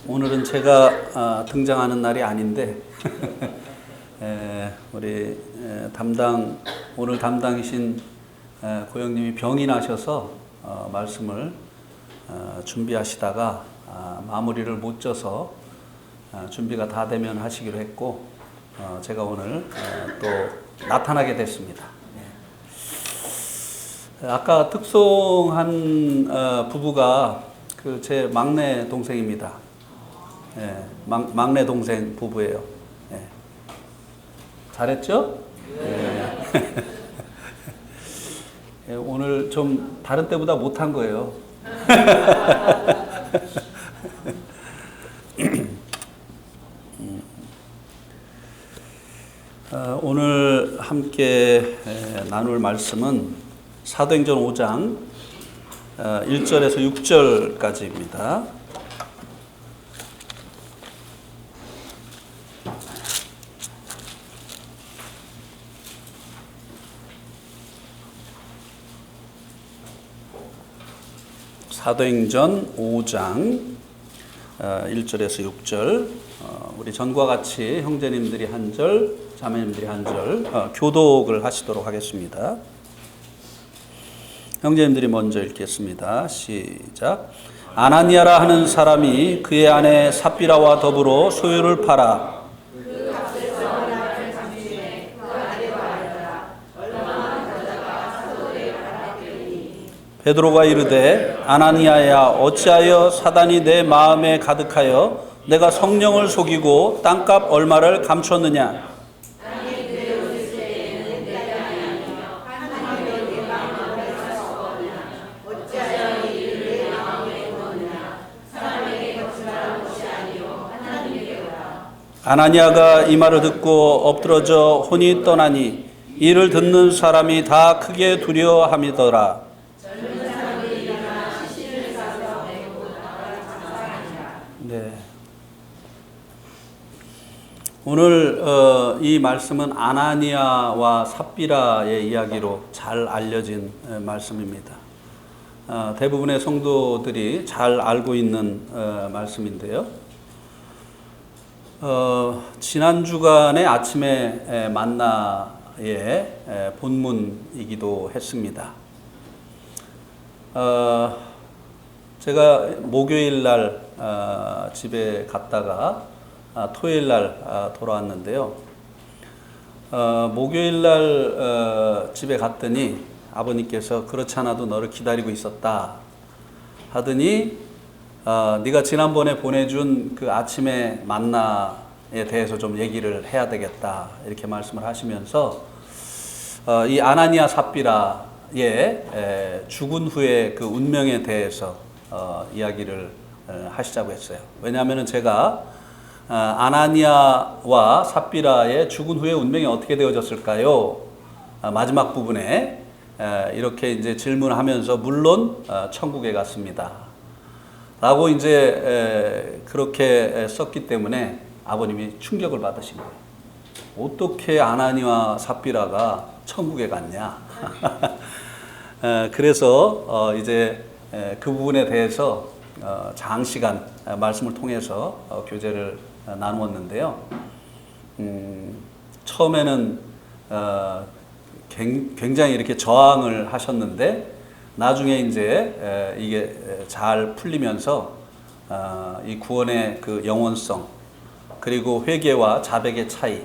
오늘은 제가 등장하는 날이 아닌데 우리 오늘 담당이신 고영님이 병이 나셔서 말씀을 준비하시다가 마무리를 못 져서 준비가 다 되면 하시기로 했고 제가 오늘 또 나타나게 됐습니다. 아까 특송한 부부가 제 막내 동생입니다. 막내 동생 부부예요. 잘했죠? 오늘 좀 다른 때보다 못한 거예요. 오늘 함께 나눌 말씀은 사도행전 5장 1절에서 6절까지입니다. 사도행전 5장 1절에서 6절 우리 전과 같이 형제님들이 한 절, 자매님들이 한 절 교독을 하시도록 하겠습니다. 형제님들이 먼저 읽겠습니다. 시작. 아나니아라 하는 사람이 그의 아내 삽비라와 더불어 소유를 팔아 베드로가 이르되 아나니아야 어찌하여 사단이 내 마음에 가득하여 내가 성령을 속이고 땅값 얼마를 감추었느냐. 아나니아가 이 말을 듣고 엎드러져 혼이 떠나니 이를 듣는 사람이 다 크게 두려워함이더라. 네. 오늘 이 말씀은 아나니아와 삽비라의 이야기로 잘 알려진 말씀입니다. 대부분의 성도들이 잘 알고 있는 말씀인데요. 지난 주간의 아침에 만나의 본문이기도 했습니다. 제가 목요일 날 집에 갔다가 토요일 날 돌아왔는데요. 목요일 날 집에 갔더니 아버님께서 그렇지 않아도 너를 기다리고 있었다 하더니 네가 지난번에 보내준 그 아침의 만나에 대해서 좀 얘기를 해야 되겠다 이렇게 말씀을 하시면서 이 아나니아 삽비라의 죽은 후의 그 운명에 대해서 이야기를 하시자고 했어요. 왜냐하면 제가 아나니아와 삽비라의 죽은 후의 운명이 어떻게 되어졌을까요? 마지막 부분에 이렇게 이제 질문하면서 물론 천국에 갔습니다. 라고 이제 그렇게 썼기 때문에 아버님이 충격을 받으신 거예요. 어떻게 아나니아와 삽비라가 천국에 갔냐? 그래서 이제 그 부분에 대해서 장시간 말씀을 통해서 교제를 나누었는데요. 처음에는 굉장히 이렇게 저항을 하셨는데 나중에 이제 이게 잘 풀리면서 이 구원의 그 영원성 그리고 회개와 자백의 차이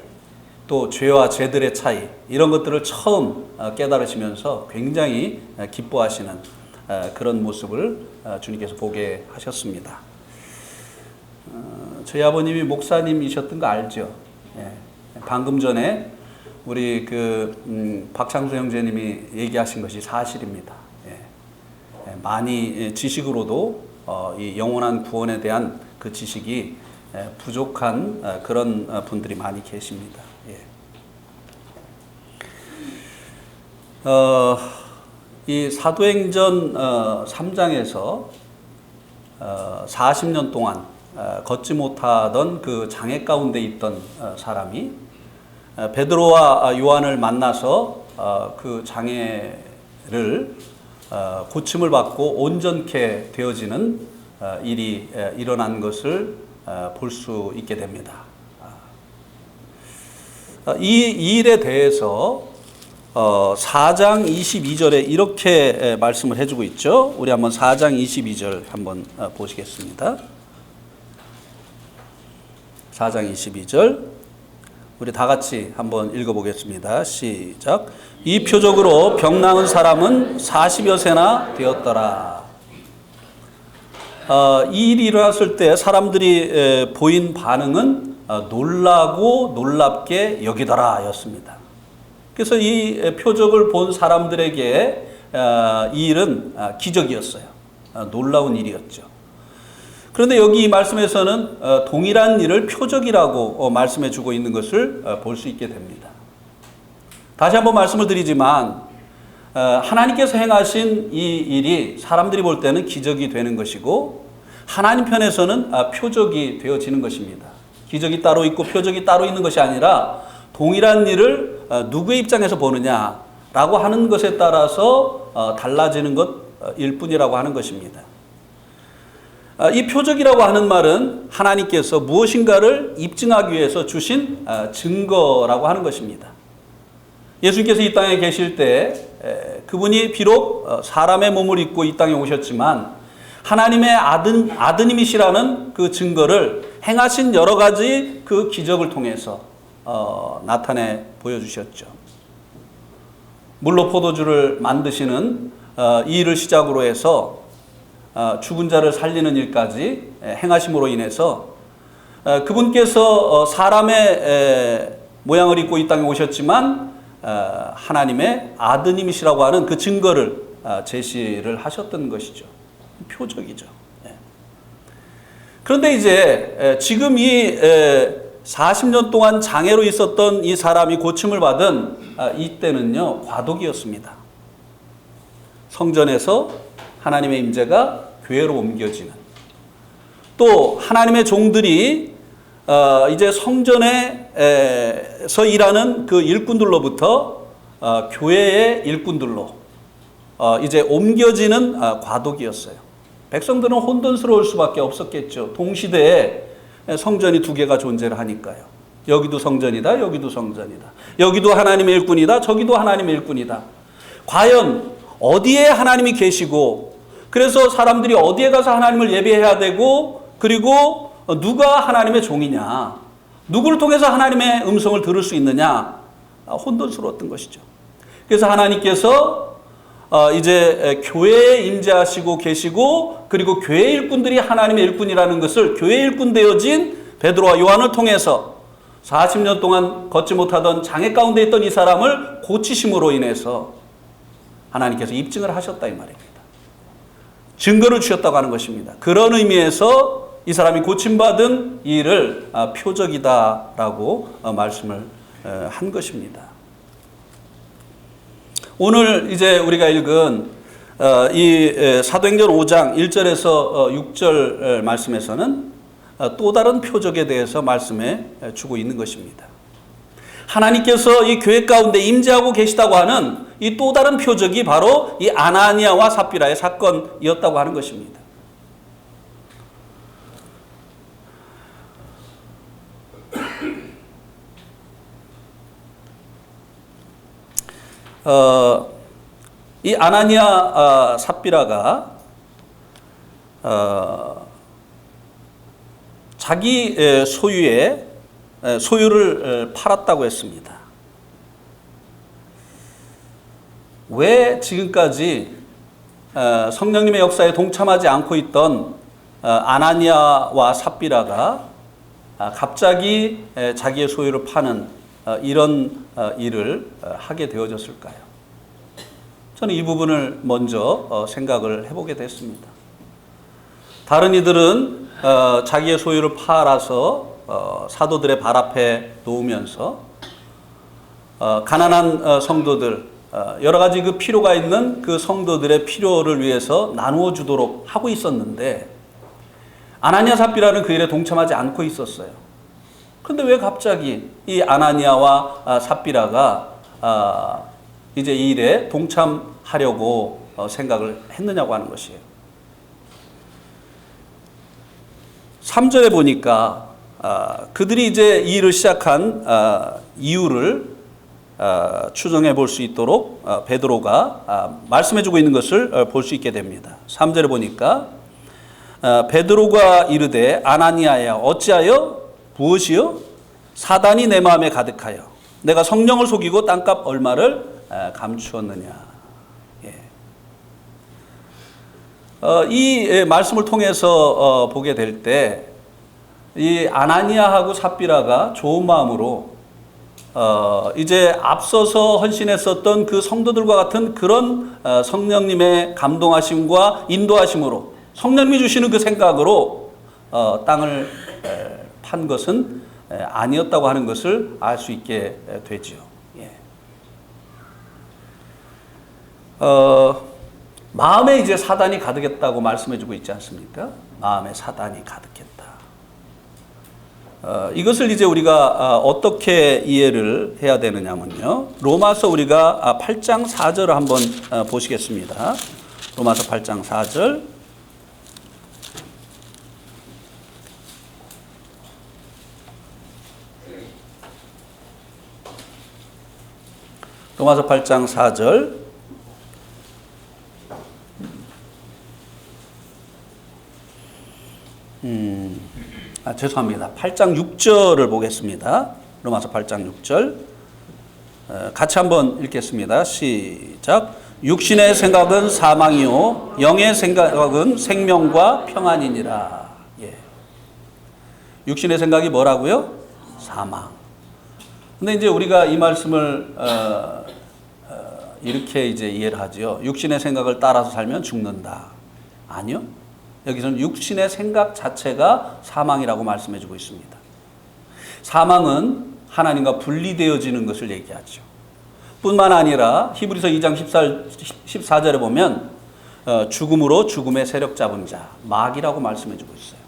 또 죄와 죄들의 차이 이런 것들을 처음 깨달으시면서 굉장히 기뻐하시는 그런 모습을 주님께서 보게 하셨습니다. 저희 아버님이 목사님이셨던 거 알죠? 방금 전에 우리 박창수 형제님이 얘기하신 것이 사실입니다. 많이 지식으로도 이 영원한 구원에 대한 그 지식이 부족한 그런 분들이 많이 계십니다. 이 사도행전 3장에서 40년 동안 걷지 못하던 그 장애 가운데 있던 사람이 베드로와 요한을 만나서 그 장애를 고침을 받고 온전케 되어지는 일이 일어난 것을 볼 수 있게 됩니다. 이 일에 대해서 4장 22절에 이렇게 말씀을 해주고 있죠. 우리 한번 4장 22절 한번 보시겠습니다. 4장 22절 우리 다 같이 한번 읽어보겠습니다. 시작. 이 표적으로 병 나은 사람은 40여 세나 되었더라. 이 일이 일어났을 때 사람들이 보인 반응은 놀라고 놀랍게 여기더라 였습니다. 그래서 이 표적을 본 사람들에게 이 일은 기적이었어요. 놀라운 일이었죠. 그런데 여기 이 말씀에서는 동일한 일을 표적이라고 말씀해 주고 있는 것을 볼 수 있게 됩니다. 다시 한번 말씀을 드리지만 하나님께서 행하신 이 일이 사람들이 볼 때는 기적이 되는 것이고 하나님 편에서는 표적이 되어지는 것입니다. 기적이 따로 있고 표적이 따로 있는 것이 아니라 동일한 일을 누구의 입장에서 보느냐라고 하는 것에 따라서 달라지는 것일 뿐이라고 하는 것입니다. 이 표적이라고 하는 말은 하나님께서 무엇인가를 입증하기 위해서 주신 증거라고 하는 것입니다. 예수님께서 이 땅에 계실 때 그분이 비록 사람의 몸을 입고 이 땅에 오셨지만 하나님의 아드님이시라는 그 증거를 행하신 여러 가지 그 기적을 통해서 나타내 보여주셨죠. 물로 포도주를 만드시는 이 일을 시작으로 해서 죽은 자를 살리는 일까지 행하심으로 인해서 그분께서 사람의 모양을 입고 이 땅에 오셨지만 하나님의 아드님이시라고 하는 그 증거를 제시를 하셨던 것이죠. 표적이죠. 그런데 이제 지금 이 40년 동안 장애로 있었던 이 사람이 고침을 받은 이때는요, 과도기였습니다. 성전에서 하나님의 임재가 교회로 옮겨지는, 또 하나님의 종들이 이제 성전에서 일하는 그 일꾼들로부터 교회의 일꾼들로 이제 옮겨지는 과도기였어요. 백성들은 혼돈스러울 수밖에 없었겠죠. 동시대에 성전이 두 개가 존재를 하니까요. 여기도 성전이다, 여기도 성전이다. 여기도 하나님의 일꾼이다, 저기도 하나님의 일꾼이다. 과연 어디에 하나님이 계시고, 그래서 사람들이 어디에 가서 하나님을 예배해야 되고, 그리고 누가 하나님의 종이냐, 누구를 통해서 하나님의 음성을 들을 수 있느냐, 혼돈스러웠던 것이죠. 그래서 하나님께서 이제 교회에 임재하시고 계시고, 그리고 교회 일꾼들이 하나님의 일꾼이라는 것을 교회 일꾼 되어진 베드로와 요한을 통해서 40년 동안 걷지 못하던 장애 가운데 있던 이 사람을 고치심으로 인해서 하나님께서 입증을 하셨다 이 말입니다. 증거를 주셨다고 하는 것입니다. 그런 의미에서 이 사람이 고침받은 이 일을 표적이다라고 말씀을 한 것입니다. 오늘 이제 우리가 읽은 이 사도행전 5장 1절에서 6절 말씀에서는 또 다른 표적에 대해서 말씀해 주고 있는 것입니다. 하나님께서 이 교회 가운데 임재하고 계시다고 하는 이 또 다른 표적이 바로 이 아나니아와 삽비라의 사건이었다고 하는 것입니다. 이 아나니아 삽비라가 자기 소유를 팔았다고 했습니다. 왜 지금까지 성령님의 역사에 동참하지 않고 있던 아나니아와 삽비라가 갑자기 자기의 소유를 파는 이런 일을 하게 되어졌을까요? 저는 이 부분을 먼저 생각을 해보게 됐습니다. 다른 이들은 자기의 소유를 팔아서 사도들의 발 앞에 놓으면서 가난한 성도들, 여러 가지 그 필요가 있는 그 성도들의 필요를 위해서 나누어 주도록 하고 있었는데, 아나니아 삽비라는 그 일에 동참하지 않고 있었어요. 그런데 왜 갑자기 이 아나니아와 삽비라가 이제 이 일에 동참하려고 생각을 했느냐고 하는 것이에요. 3절에 보니까 그들이 이제 이 일을 시작한 이유를 추정해 볼 수 있도록 베드로가 말씀해주고 있는 것을 볼 수 있게 됩니다. 3절에 보니까 베드로가 이르되 아나니아야 어찌하여 무엇이요? 사단이 내 마음에 가득하여 내가 성령을 속이고 땅값 얼마를 감추었느냐. 이 말씀을 통해서 보게 될 때 이 아나니아하고 삽비라가 좋은 마음으로 이제 앞서서 헌신했었던 그 성도들과 같은 그런 성령님의 감동하심과 인도하심으로 성령님이 주시는 그 생각으로 땅을 판 것은 아니었다고 하는 것을 알 수 있게 되죠. 마음에 이제 사단이 가득했다고 말씀해주고 있지 않습니까? 마음에 사단이 가득했다. 이것을 이제 우리가 어떻게 이해를 해야 되느냐면요. 로마서 우리가 8장 4절을 한번 보시겠습니다. 로마서 8장 4절. 로마서 8장 4절. 죄송합니다. 8장 6절을 보겠습니다. 로마서 8장 6절. 같이 한번 읽겠습니다. 시작. 육신의 생각은 사망이요 영의 생각은 생명과 평안이니라. 육신의 생각이 뭐라고요? 사망. 근데 이제 우리가 이 말씀을 이렇게 이제 이해를 하죠. 육신의 생각을 따라서 살면 죽는다. 아니요. 여기서는 육신의 생각 자체가 사망이라고 말씀해 주고 있습니다. 사망은 하나님과 분리되어지는 것을 얘기하죠. 뿐만 아니라 히브리서 2장 14절에 보면 죽음으로 죽음의 세력 잡은 자, 마귀라고 말씀해 주고 있어요.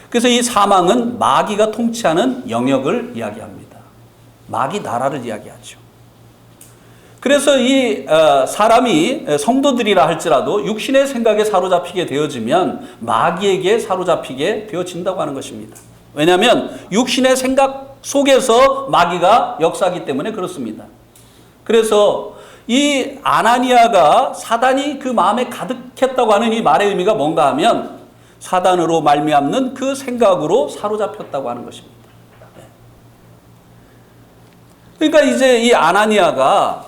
그래서 이 사망은 마귀가 통치하는 영역을 이야기합니다. 마귀 나라를 이야기하죠. 그래서 이 사람이 성도들이라 할지라도 육신의 생각에 사로잡히게 되어지면 마귀에게 사로잡히게 되어진다고 하는 것입니다. 왜냐하면 육신의 생각 속에서 마귀가 역사하기 때문에 그렇습니다. 그래서 이 아나니아가 사단이 그 마음에 가득했다고 하는 이 말의 의미가 뭔가 하면 사단으로 말미암는 그 생각으로 사로잡혔다고 하는 것입니다. 그러니까 이제 이 아나니아가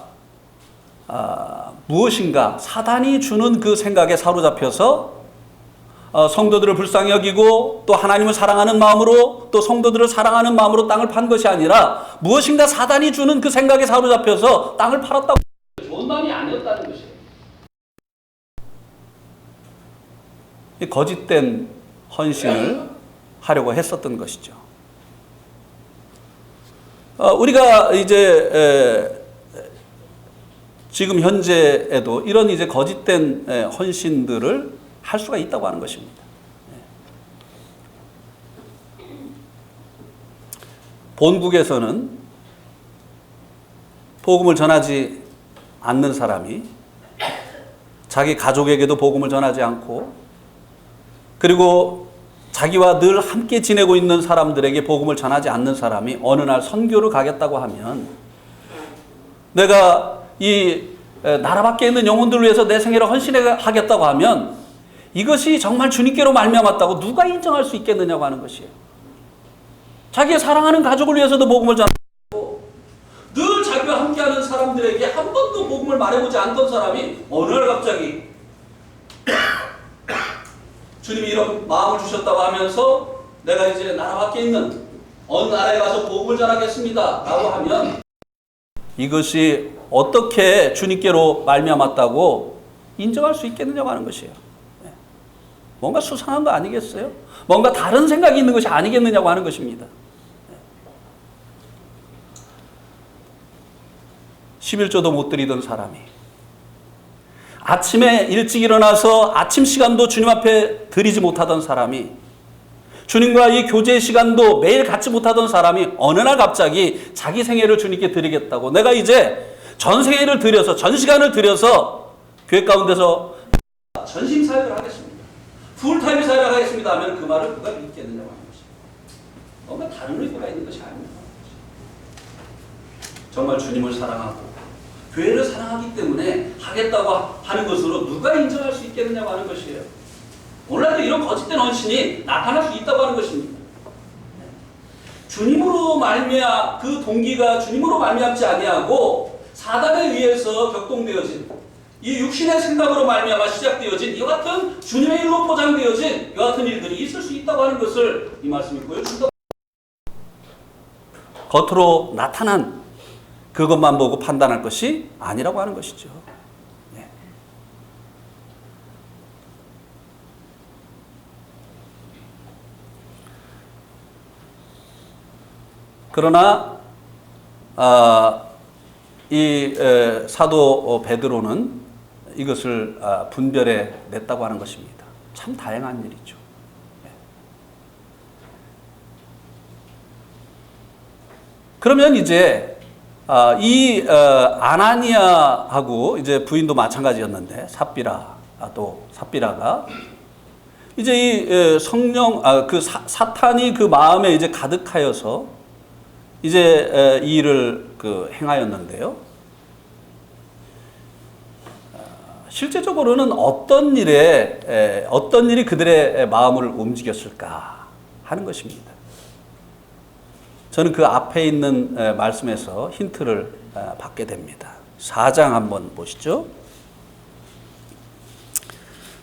무엇인가 사단이 주는 그 생각에 사로잡혀서 성도들을 불쌍히 여기고 또 하나님을 사랑하는 마음으로 또 성도들을 사랑하는 마음으로 땅을 판 것이 아니라 무엇인가 사단이 주는 그 생각에 사로잡혀서 땅을 팔았다고. 좋은 마음이 아니었다는 것이에요. 거짓된 헌신을 하려고 했었던 것이죠. 우리가 이제 지금 현재에도 이런 이제 거짓된 헌신들을 할 수가 있다고 하는 것입니다. 본국에서는 복음을 전하지 않는 사람이 자기 가족에게도 복음을 전하지 않고 그리고 자기와 늘 함께 지내고 있는 사람들에게 복음을 전하지 않는 사람이 어느 날 선교를 가겠다고 하면 내가 이 나라 밖에 있는 영혼들을 위해서 내 생애를 헌신하겠다고 하면 이것이 정말 주님께로 말미암았다고 누가 인정할 수 있겠느냐고 하는 것이에요. 자기의 사랑하는 가족을 위해서도 복음을 전하고 늘 자기와 함께하는 사람들에게 한 번도 복음을 말해보지 않던 사람이 어느 날 갑자기 주님이 이런 마음을 주셨다고 하면서 내가 이제 나라 밖에 있는 어느 나라에 가서 복음을 전하겠습니다 라고 하면 이것이 어떻게 주님께로 말미암았다고 인정할 수 있겠느냐고 하는 것이에요. 뭔가 수상한 거 아니겠어요? 뭔가 다른 생각이 있는 것이 아니겠느냐고 하는 것입니다. 11조도 못 드리던 사람이 아침에 일찍 일어나서 아침 시간도 주님 앞에 드리지 못하던 사람이 주님과 이 교제 시간도 매일 갖지 못하던 사람이 어느 날 갑자기 자기 생애를 주님께 드리겠다고 내가 이제 전 생애를 들여서 전 시간을 들여서 교회 가운데서 전심 사역을 하겠습니다. 풀타임 사역을 하겠습니다 하면 그 말을 누가 믿겠느냐. 뭔가 다른 의도가 있는 것이 아닙니다. 정말 주님을 사랑하고 교회를 사랑하기 때문에 하겠다고 하는 것으로 누가 인정할 수 있겠느냐고 하는 것이에요. 오늘날도 이런 거짓된 헌신이 나타날 수 있다고 하는 것입니다. 주님으로 말미암 그 동기가 주님으로 말미암지 아니하고 사단에 의해서 격동되어진 이 육신의 생각으로 말미암아 시작되어진 이와 같은 주님의 일로 포장되어진 이와 같은 일들이 있을 수 있다고 하는 것을 이 말씀이 보여준다. 겉으로 나타난 그것만 보고 판단할 것이 아니라고 하는 것이죠. 예. 그러나 이 사도 베드로는 이것을 분별해 냈다고 하는 것입니다. 참 다양한 일이죠. 예. 그러면 이제 이 아나니아하고 이제 부인도 마찬가지였는데 삽비라가 이제 이 성령 그 사탄이 그 마음에 이제 가득하여서 이제 이 일을 행하였는데요. 실제적으로는 어떤 일이 그들의 마음을 움직였을까 하는 것입니다. 저는 그 앞에 있는 말씀에서 힌트를 받게 됩니다. 4장 한번 보시죠.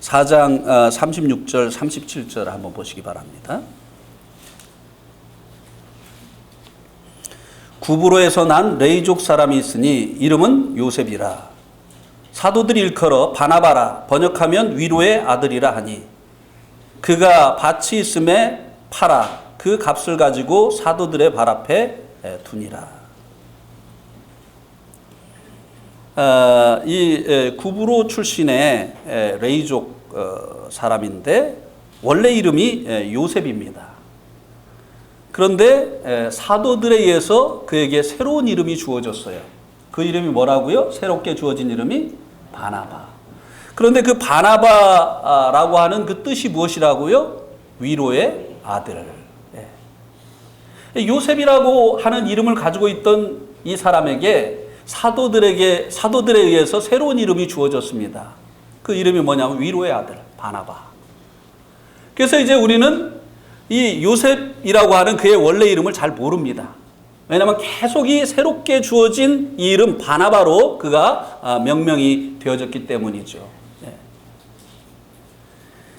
4장 36절, 37절 한번 보시기 바랍니다. 구브로에서 난 레이족 사람이 있으니 이름은 요셉이라. 사도들이 일컬어 바나바라, 번역하면 위로의 아들이라 하니 그가 밭이 있음에 팔아 그 값을 가지고 사도들의 발 앞에 두니라. 이 구브로 출신의 레이족 사람인데 원래 이름이 요셉입니다. 그런데 사도들에 의해서 그에게 새로운 이름이 주어졌어요. 그 이름이 뭐라고요? 새롭게 주어진 이름이 바나바. 그런데 그 바나바라고 하는 그 뜻이 무엇이라고요? 위로의 아들. 요셉이라고 하는 이름을 가지고 있던 이 사람에게 사도들에 의해서 새로운 이름이 주어졌습니다. 그 이름이 뭐냐면 위로의 아들 바나바. 그래서 이제 우리는 이 요셉이라고 하는 그의 원래 이름을 잘 모릅니다. 왜냐하면 계속 이 새롭게 주어진 이 이름 바나바로 그가 명명이 되어졌기 때문이죠.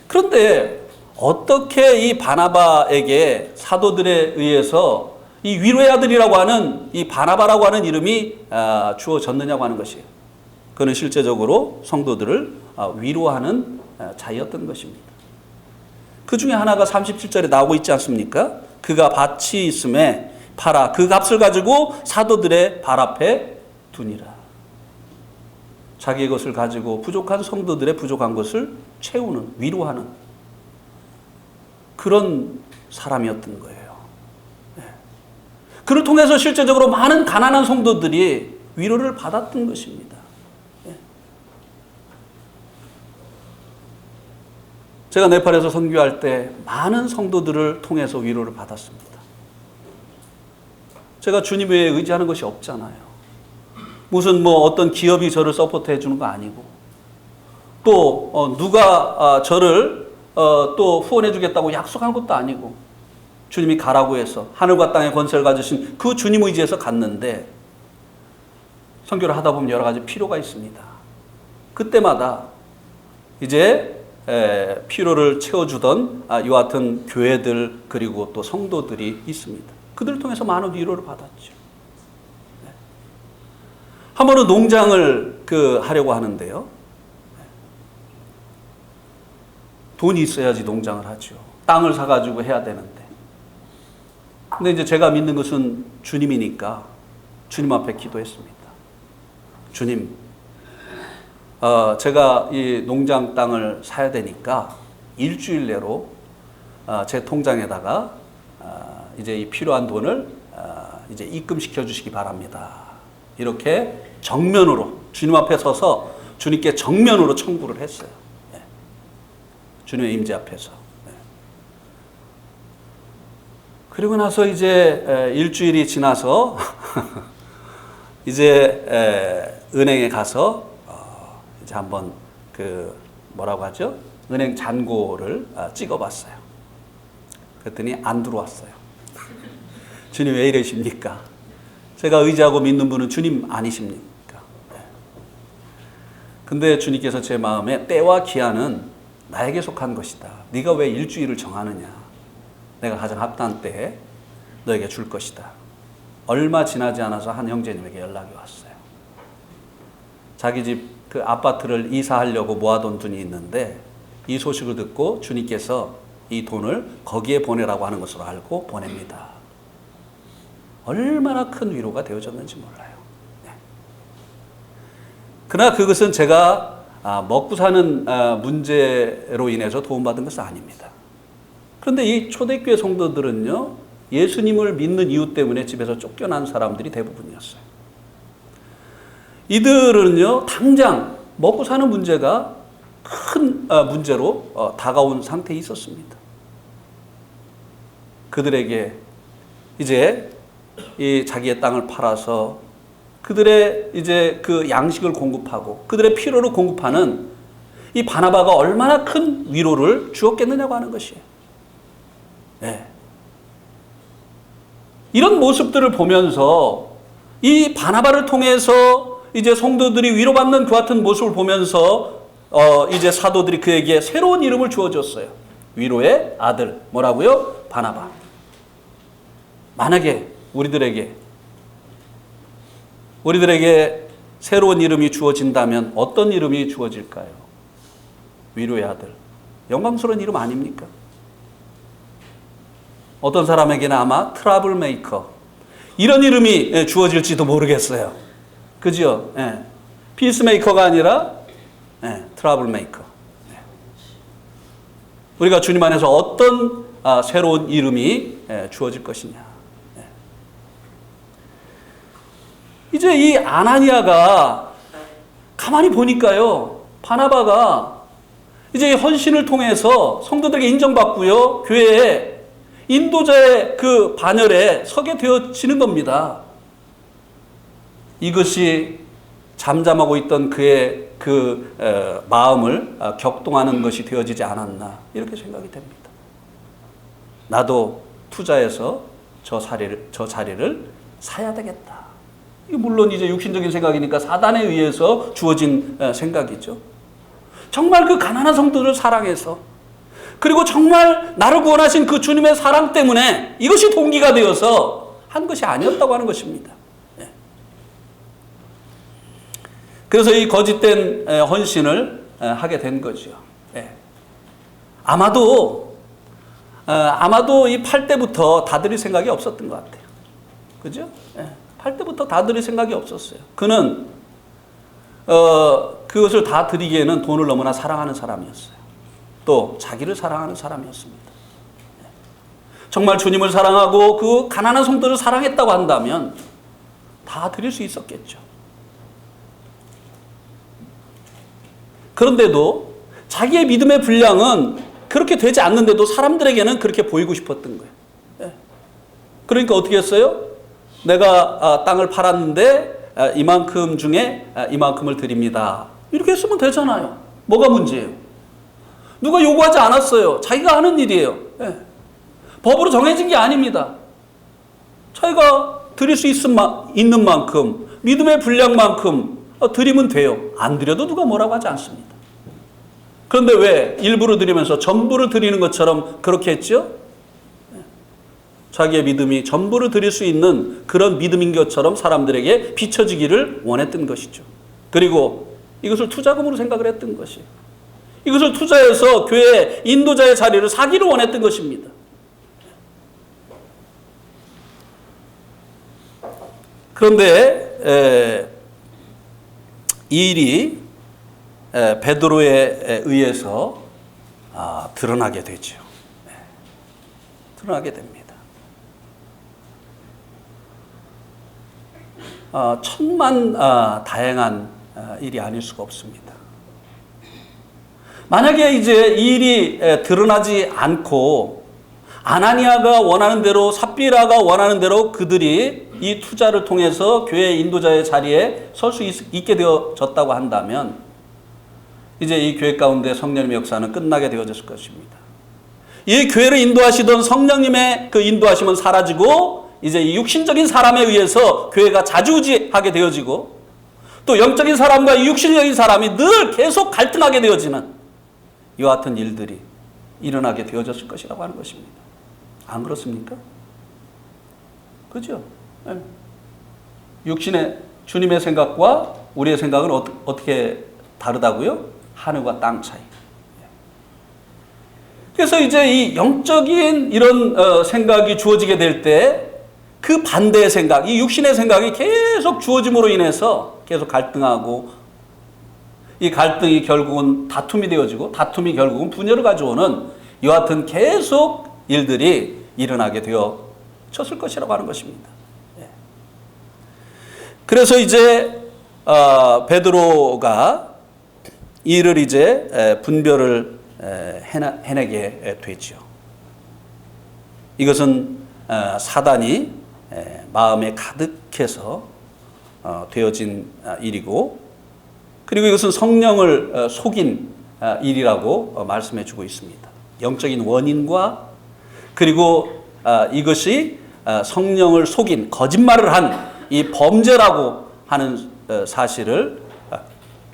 그런데 어떻게 이 바나바에게 사도들에 의해서 이 위로의 아들이라고 하는 이 바나바라고 하는 이름이 주어졌느냐고 하는 것이에요. 그는 실제적으로 성도들을 위로하는 자였던 것입니다. 그 중에 하나가 37절에 나오고 있지 않습니까? 그가 밭이 있음에 팔아 그 값을 가지고 사도들의 발 앞에 두니라. 자기의 것을 가지고 부족한 성도들의 부족한 것을 채우는, 위로하는 그런 사람이었던 거예요. 그를 통해서 실제적으로 많은 가난한 성도들이 위로를 받았던 것입니다. 제가 네팔에서 선교할 때 많은 성도들을 통해서 위로를 받았습니다. 제가 주님 외에 의지하는 것이 없잖아요. 무슨 어떤 기업이 저를 서포트해 주는 거 아니고 또 누가 저를 또 후원해 주겠다고 약속한 것도 아니고 주님이 가라고 해서 하늘과 땅의 권세를 가지신 그 주님 의지에서 갔는데 선교를 하다 보면 여러 가지 필요가 있습니다. 그때마다 이제 필요를 채워주던 이와 같은 교회들 그리고 또 성도들이 있습니다. 그들을 통해서 많은 위로를 받았죠. 한 번은 농장을 하려고 하는데요. 돈이 있어야지 농장을 하죠. 땅을 사가지고 해야 되는데. 근데 이제 제가 믿는 것은 주님이니까 주님 앞에 기도했습니다. 주님, 제가 이 농장 땅을 사야 되니까 일주일 내로 제 통장에다가 이제 이 필요한 돈을 이제 입금시켜 주시기 바랍니다. 이렇게 정면으로 주님 앞에 서서 주님께 정면으로 청구를 했어요. 주님의 임재 앞에서. 그리고 나서 이제 일주일이 지나서 이제 은행에 가서 이제 한번 그 뭐라고 하죠? 은행 잔고를 찍어봤어요. 그랬더니 안 들어왔어요. 주님 왜 이러십니까? 제가 의지하고 믿는 분은 주님 아니십니까? 근데 주님께서 제 마음에 때와 기한은 나에게 속한 것이다. 네가 왜 일주일을 정하느냐? 내가 가장 합당한 때에 너에게 줄 것이다. 얼마 지나지 않아서 한 형제님에게 연락이 왔어요. 자기 집 그 아파트를 이사하려고 모아둔 돈이 있는데 이 소식을 듣고 주님께서 이 돈을 거기에 보내라고 하는 것으로 알고 보냅니다. 얼마나 큰 위로가 되어졌는지 몰라요. 네. 그러나 그것은 제가 먹고 사는 문제로 인해서 도움받은 것은 아닙니다. 그런데 이 초대교회 성도들은요, 예수님을 믿는 이유 때문에 집에서 쫓겨난 사람들이 대부분이었어요. 이들은요, 당장 먹고 사는 문제가 큰 문제로 다가온 상태에 있었습니다. 그들에게 이제 이 자기의 땅을 팔아서 그들의 이제 그 양식을 공급하고 그들의 필요를 공급하는 이 바나바가 얼마나 큰 위로를 주었겠느냐고 하는 것이에요. 네. 이런 모습들을 보면서 이 바나바를 통해서 이제 성도들이 위로받는 그 같은 모습을 보면서 이제 사도들이 그에게 새로운 이름을 주어줬어요. 위로의 아들. 뭐라고요? 바나바. 만약에 우리들에게 새로운 이름이 주어진다면 어떤 이름이 주어질까요? 위로의 아들. 영광스러운 이름 아닙니까? 어떤 사람에게는 아마 트러블 메이커. 이런 이름이 주어질지도 모르겠어요. 그죠? 예. 피스메이커가 아니라 트러블 메이커. 네. 우리가 주님 안에서 어떤 새로운 이름이 주어질 것이냐. 네. 이제 이 아나니아가 가만히 보니까요, 바나바가 이제 헌신을 통해서 성도들에게 인정받고요, 교회에 인도자의 그 반열에 서게 되어지는 겁니다. 이것이 잠잠하고 있던 그의 그 마음을 격동하는 것이 되어지지 않았나, 이렇게 생각이 됩니다. 나도 투자해서 저 자리를 사야 되겠다. 이게 물론 이제 육신적인 생각이니까 사단에 의해서 주어진 생각이죠. 정말 그 가난한 성도를 사랑해서, 그리고 정말 나를 구원하신 그 주님의 사랑 때문에 이것이 동기가 되어서 한 것이 아니었다고 하는 것입니다. 그래서 이 거짓된 헌신을 하게 된 거죠. 아마도 이 팔 때부터 다 드릴 생각이 없었던 것 같아요. 그죠? 팔 때부터 다 드릴 생각이 없었어요. 그는 그것을 다 드리기에는 돈을 너무나 사랑하는 사람이었어요. 또 자기를 사랑하는 사람이었습니다. 정말 주님을 사랑하고 그 가난한 성도를 사랑했다고 한다면 다 드릴 수 있었겠죠. 그런데도 자기의 믿음의 분량은 그렇게 되지 않는데도 사람들에게는 그렇게 보이고 싶었던 거예요. 그러니까 어떻게 했어요? 내가 땅을 팔았는데 이만큼 중에 이만큼을 드립니다. 이렇게 했으면 되잖아요. 뭐가 문제예요? 누가 요구하지 않았어요. 자기가 하는 일이에요. 법으로 정해진 게 아닙니다. 자기가 드릴 수 있는 만큼, 믿음의 분량만큼 드리면 돼요. 안 드려도 누가 뭐라고 하지 않습니다. 그런데 왜 일부러 드리면서 전부를 드리는 것처럼 그렇게 했죠? 자기의 믿음이 전부를 드릴 수 있는 그런 믿음인 것처럼 사람들에게 비춰지기를 원했던 것이죠. 그리고 이것을 투자금으로 생각을 했던 것이에요. 이것을 투자해서 교회 인도자의 자리를 사기를 원했던 것입니다. 그런데 이 일이 베드로에 의해서 드러나게 되죠. 드러나게 됩니다. 천만 다양한 일이 아닐 수가 없습니다. 만약에 이제 이 일이 드러나지 않고 아나니아가 원하는 대로, 삽비라가 원하는 대로 그들이 이 투자를 통해서 교회 인도자의 자리에 설 수 있게 되어졌다고 한다면 이제 이 교회 가운데 성령님의 역사는 끝나게 되어졌을 것입니다. 이 교회를 인도하시던 성령님의 그 인도하심은 사라지고 이제 이 육신적인 사람에 의해서 교회가 자주우지하게 되어지고 또 영적인 사람과 이 육신적인 사람이 늘 계속 갈등하게 되어지는 이와 같은 일들이 일어나게 되어졌을 것이라고 하는 것입니다. 안 그렇습니까? 그죠? 네. 육신의 주님의 생각과 우리의 생각은 어떻게 다르다고요? 하늘과 땅 차이. 그래서 이제 이 영적인 이런 생각이 주어지게 될 때 그 반대의 생각, 이 육신의 생각이 계속 주어짐으로 인해서 계속 갈등하고 이 갈등이 결국은 다툼이 되어지고 다툼이 결국은 분열을 가져오는 이와 같은 계속 일들이 일어나게 되어졌을 것이라고 하는 것입니다. 그래서 이제 베드로가 이를 이제 분별을 해내게 되죠. 이것은 사단이 마음에 가득해서 되어진 일이고 그리고 이것은 성령을 속인 일이라고 말씀해 주고 있습니다. 영적인 원인과 그리고 이것이 성령을 속인 거짓말을 한 이 범죄라고 하는 사실을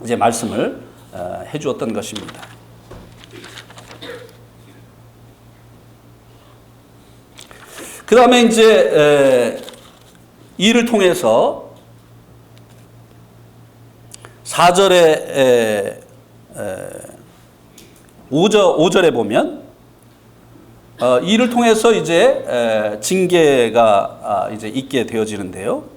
이제 말씀을 해 주었던 것입니다. 그 다음에 이제 이를 통해서 4절에 5절에 보면 이를 통해서 이제 징계가 이제 있게 되어지는데요.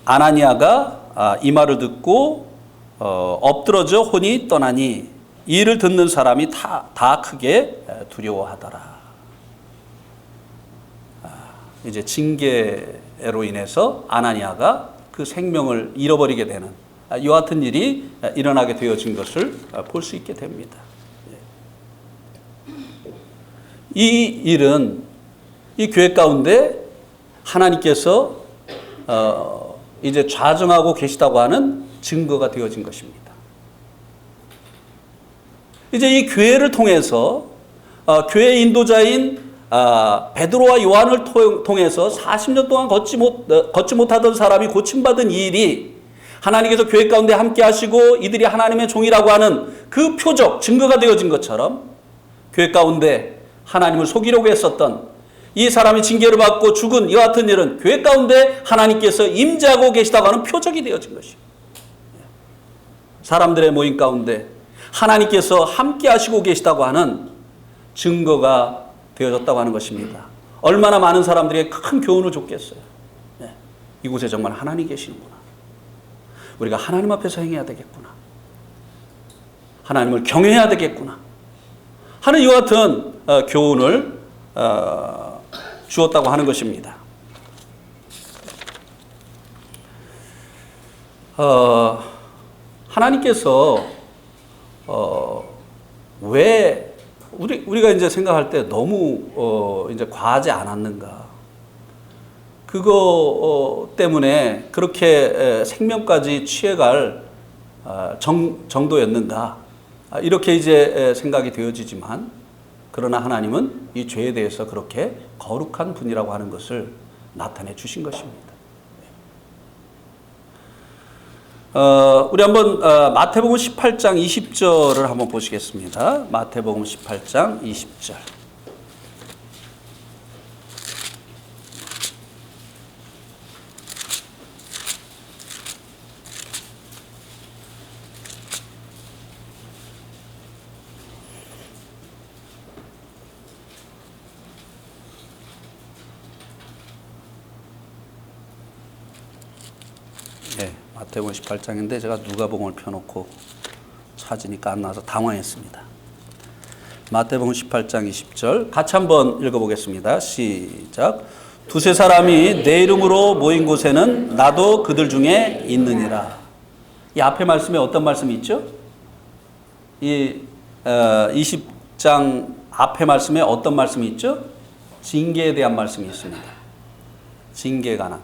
아나니아가 이 말을 듣고 엎드러져 혼이 떠나니 이를 듣는 사람이 다 크게 두려워하더라. 이제 징계로 인해서 아나니아가 그 생명을 잃어버리게 되는 이와 같은 일이 일어나게 되어진 것을 볼 수 있게 됩니다. 이 일은 이 교회 가운데 하나님께서 이제 좌정하고 계시다고 하는 증거가 되어진 것입니다. 이제 이 교회를 통해서 교회 인도자인 베드로와 요한을 통해서 40년 동안 걷지 못하던 사람이 고침받은 이 일이 하나님께서 교회 가운데 함께 하시고 이들이 하나님의 종이라고 하는 그 표적, 증거가 되어진 것처럼 교회 가운데 하나님을 속이려고 했었던 이 사람이 징계를 받고 죽은 이와 같은 일은 교회 가운데 하나님께서 임재하고 계시다고 하는 표적이 되어진 것입니다. 사람들의 모임 가운데 하나님께서 함께 하시고 계시다고 하는 증거가 되어졌다고 하는 것입니다. 얼마나 많은 사람들에게 큰 교훈을 줬겠어요. 이곳에 정말 하나님이 계시는구나. 우리가 하나님 앞에서 행해야 되겠구나. 하나님을 경외해야 되겠구나. 하는 이와 같은 교훈을 주었다고 하는 것입니다. 하나님께서 왜 우리가 이제 생각할 때 너무 이제 과하지 않았는가? 그거 때문에 그렇게 생명까지 취해갈 정도였는가? 이렇게 이제 생각이 되어지지만 그러나 하나님은 이 죄에 대해서 그렇게 거룩한 분이라고 하는 것을 나타내 주신 것입니다. 우리 한번 마태복음 18장 20절을 한번 보시겠습니다. 마태복음 18장 20절. 네, 마태복음 18장인데 제가 누가복음을 펴놓고 찾으니까 안 나와서 당황했습니다. 마태복음 18장 20절 같이 한번 읽어보겠습니다. 시작. 두세 사람이 내 이름으로 모인 곳에는 나도 그들 중에 있느니라. 이 앞에 말씀에 어떤 말씀이 있죠? 이 20장 앞에 말씀에 어떤 말씀이 있죠? 징계에 대한 말씀이 있습니다. 징계에 관한.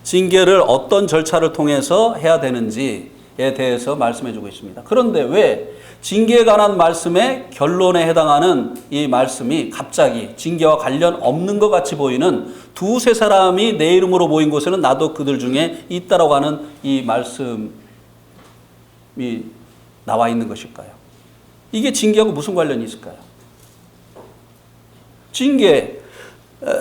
징계를 어떤 절차를 통해서 해야 되는지에 대해서 말씀해 주고 있습니다. 그런데 왜 징계에 관한 말씀의 결론에 해당하는 이 말씀이 갑자기 징계와 관련 없는 것 같이 보이는 두세 사람이 내 이름으로 모인 곳에는 나도 그들 중에 있다라고 하는 이 말씀이 나와 있는 것일까요? 이게 징계하고 무슨 관련이 있을까요? 징계,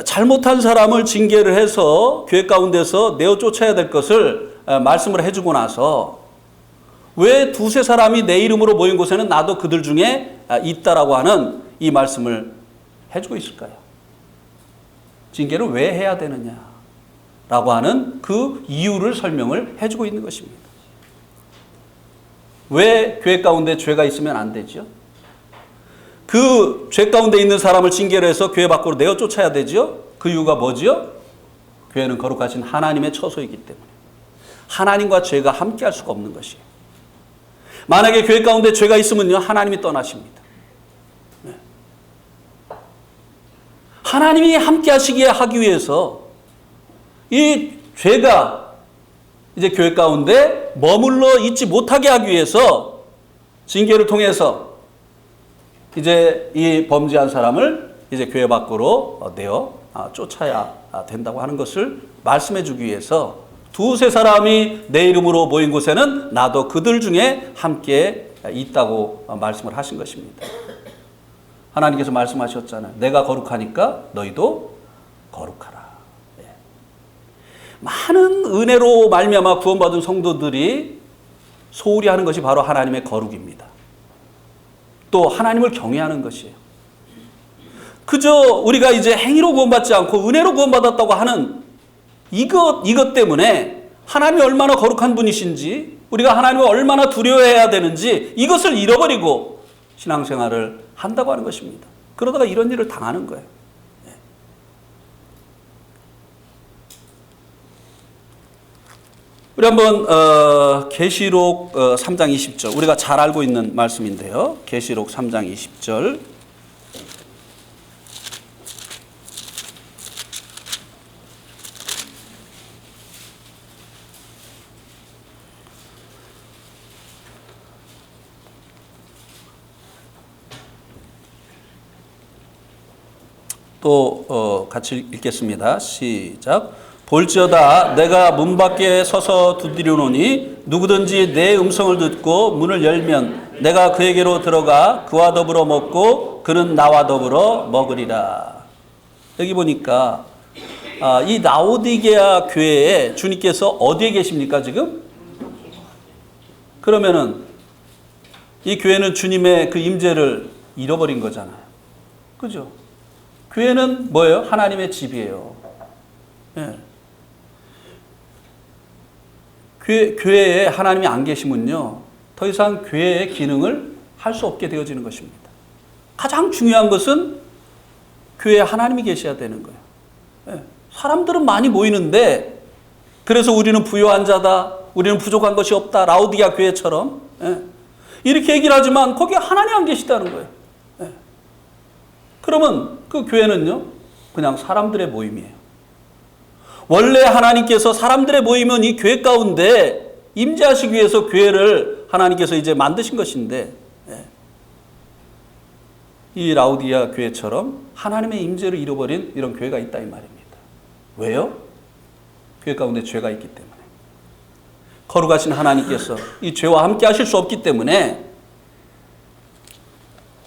잘못한 사람을 징계를 해서 교회 가운데서 내어 쫓아야 될 것을 말씀을 해주고 나서 왜 두세 사람이 내 이름으로 모인 곳에는 나도 그들 중에 있다라고 하는 이 말씀을 해주고 있을까요? 징계를 왜 해야 되느냐라고 하는 그 이유를 설명을 해주고 있는 것입니다. 왜 교회 가운데 죄가 있으면 안 되죠? 그 죄 가운데 있는 사람을 징계를 해서 교회 밖으로 내어 쫓아야 되죠? 그 이유가 뭐죠? 교회는 거룩하신 하나님의 처소이기 때문에 하나님과 죄가 함께 할 수가 없는 것이에요. 만약에 교회 가운데 죄가 있으면요, 하나님이 떠나십니다. 네. 하나님이 함께 하기 위해서 이 죄가 이제 교회 가운데 머물러 있지 못하게 하기 위해서 징계를 통해서 이제 이 범죄한 사람을 이제 교회 밖으로 내어 쫓아야 된다고 하는 것을 말씀해 주기 위해서 두세 사람이 내 이름으로 모인 곳에는 나도 그들 중에 함께 있다고 말씀을 하신 것입니다. 하나님께서 말씀하셨잖아요. 내가 거룩하니까 너희도 거룩하라. 네. 많은 은혜로 말미암아 구원받은 성도들이 소홀히 하는 것이 바로 하나님의 거룩입니다. 또 하나님을 경외하는 것이에요. 그저 우리가 이제 행위로 구원받지 않고 은혜로 구원받았다고 하는 이것 때문에 하나님이 얼마나 거룩한 분이신지, 우리가 하나님을 얼마나 두려워해야 되는지 이것을 잃어버리고 신앙생활을 한다고 하는 것입니다. 그러다가 이런 일을 당하는 거예요. 우리 한번 계시록 3장 20절, 우리가 잘 알고 있는 말씀인데요. 계시록 3장 20절. 또 같이 읽겠습니다. 시작. 볼지어다 내가 문 밖에 서서 두드리노니 누구든지 내 음성을 듣고 문을 열면 내가 그에게로 들어가 그와 더불어 먹고 그는 나와 더불어 먹으리라. 여기 보니까 이 라오디게아 교회에 주님께서 어디에 계십니까 지금? 그러면은 이 교회는 주님의 그 임재를 잃어버린 거잖아요. 그죠? 교회는 뭐예요? 하나님의 집이에요. 예. 교회에 하나님이 안 계시면요, 더 이상 교회의 기능을 할 수 없게 되어지는 것입니다. 가장 중요한 것은 교회에 하나님이 계셔야 되는 거예요. 예. 사람들은 많이 모이는데, 그래서 우리는 부요한 자다, 우리는 부족한 것이 없다, 라오디게아 교회처럼 예. 이렇게 얘기를 하지만 거기에 하나님 안 계시다는 거예요. 예. 그러면 그 교회는요, 그냥 사람들의 모임이에요. 원래 하나님께서 사람들의 모이면 이 교회 가운데 임재하시기 위해서 교회를 하나님께서 이제 만드신 것인데, 이 라오디게아 교회처럼 하나님의 임재를 잃어버린 이런 교회가 있다 이 말입니다. 왜요? 교회 가운데 죄가 있기 때문에. 거룩하신 하나님께서 이 죄와 함께 하실 수 없기 때문에